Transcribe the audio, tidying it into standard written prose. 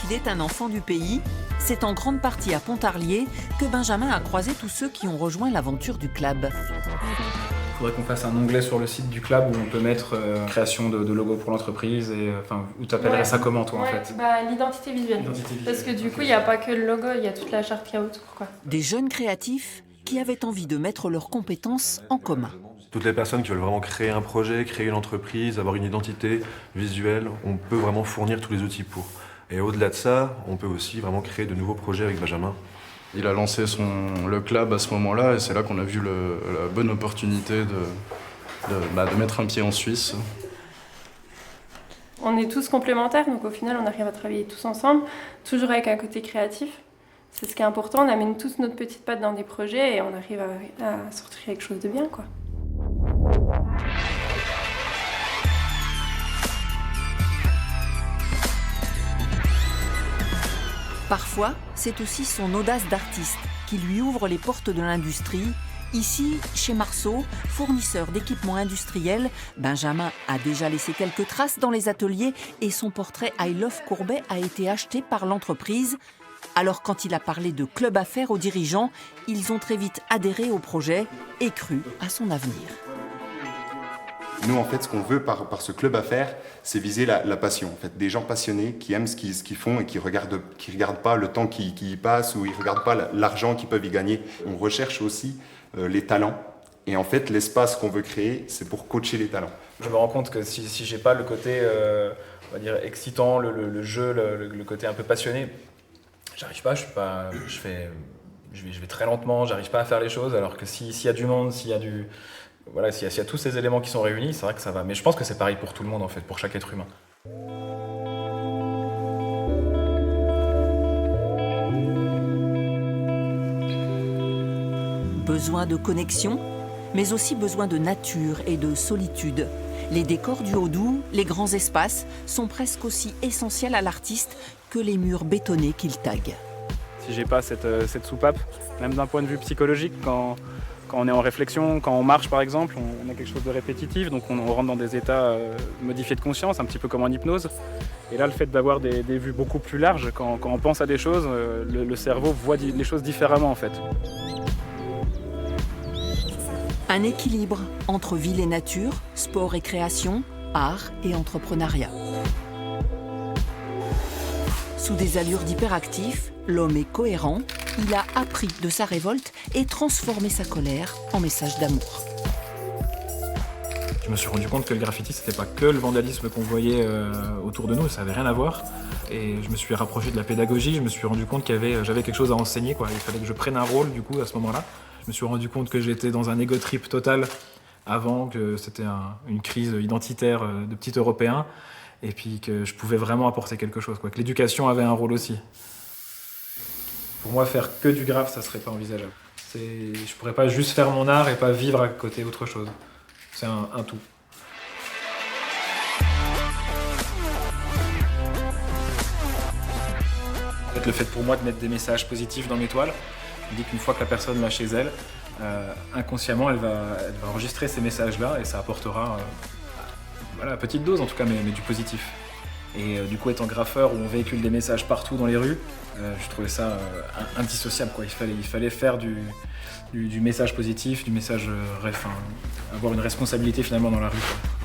qu'il est un enfant du pays, c'est en grande partie à Pontarlier que Benjamin a croisé tous ceux qui ont rejoint l'aventure du club. Il faudrait qu'on fasse un onglet sur le site du club où on peut mettre création de logo pour l'entreprise et où tu appellerais ça comment toi en fait? L'identité visuelle. Parce que du coup, il n'y a pas que le logo, il y a toute la charte qu'il y a autour, quoi. Des jeunes créatifs qui avaient envie de mettre leurs compétences en commun. Toutes les personnes qui veulent vraiment créer un projet, créer une entreprise, avoir une identité visuelle, on peut vraiment fournir tous les outils pour. Et au-delà de ça, on peut aussi vraiment créer de nouveaux projets avec Benjamin. Il a lancé le club à ce moment-là et c'est là qu'on a vu la bonne opportunité de mettre un pied en Suisse. On est tous complémentaires, donc au final on arrive à travailler tous ensemble, toujours avec un côté créatif. C'est ce qui est important, on amène tous notre petite patte dans des projets et on arrive à sortir quelque chose de bien, quoi. Parfois, c'est aussi son audace d'artiste qui lui ouvre les portes de l'industrie. Ici, chez Marceau, fournisseur d'équipements industriels, Benjamin a déjà laissé quelques traces dans les ateliers et son portrait I Love Courbet a été acheté par l'entreprise. Alors quand il a parlé de club affaires aux dirigeants, ils ont très vite adhéré au projet et cru à son avenir. Nous, en fait, ce qu'on veut par ce club affaires, c'est viser la passion. En fait, des gens passionnés qui aiment ce qu'ils font et qui regardent pas le temps qui y passe ou ils regardent pas l'argent qu'ils peuvent y gagner. On recherche aussi les talents. Et en fait, l'espace qu'on veut créer, c'est pour coacher les talents. Je me rends compte que si j'ai pas le côté, on va dire, excitant, le jeu, le côté un peu passionné, j'arrive pas, je vais très lentement, j'arrive pas à faire les choses, alors que s'il y a du monde, s'il y a tous ces éléments qui sont réunis, c'est vrai que ça va. Mais je pense que c'est pareil pour tout le monde en fait, pour chaque être humain. Besoin de connexion, mais aussi besoin de nature et de solitude. Les décors du Haut-Doubs, les grands espaces, sont presque aussi essentiels à l'artiste que les murs bétonnés qu'il tague. Si j'ai pas cette soupape, même d'un point de vue psychologique, quand on est en réflexion, quand on marche par exemple, on a quelque chose de répétitif, donc on rentre dans des états modifiés de conscience, un petit peu comme en hypnose. Et là, le fait d'avoir des vues beaucoup plus larges, quand on pense à des choses, le cerveau voit les choses différemment en fait. Un équilibre entre ville et nature, sport et création, art et entrepreneuriat. Sous des allures d'hyperactif, l'homme est cohérent, il a appris de sa révolte et transformé sa colère en message d'amour. Je me suis rendu compte que le graffiti, c'était pas que le vandalisme qu'on voyait autour de nous, ça avait rien à voir. Et je me suis rapproché de la pédagogie, je me suis rendu compte j'avais quelque chose à enseigner, quoi. Il fallait que je prenne un rôle du coup à ce moment-là. Je me suis rendu compte que j'étais dans un ego trip total avant, que c'était une crise identitaire de petit Européen, et puis que je pouvais vraiment apporter quelque chose, quoi. Que l'éducation avait un rôle aussi. Pour moi, faire que du graphe, ça serait pas envisageable. Je pourrais pas juste faire mon art et pas vivre à côté autre chose. C'est un tout. En fait, le fait pour moi de mettre des messages positifs dans mes toiles, je me dis qu'une fois que la personne l'a chez elle, inconsciemment, elle va enregistrer ces messages-là et ça apportera à petite dose en tout cas, mais du positif. Et du coup, étant graffeur où on véhicule des messages partout dans les rues, je trouvais ça indissociable, quoi. Il fallait faire du message positif, du message, avoir une responsabilité finalement dans la rue, quoi.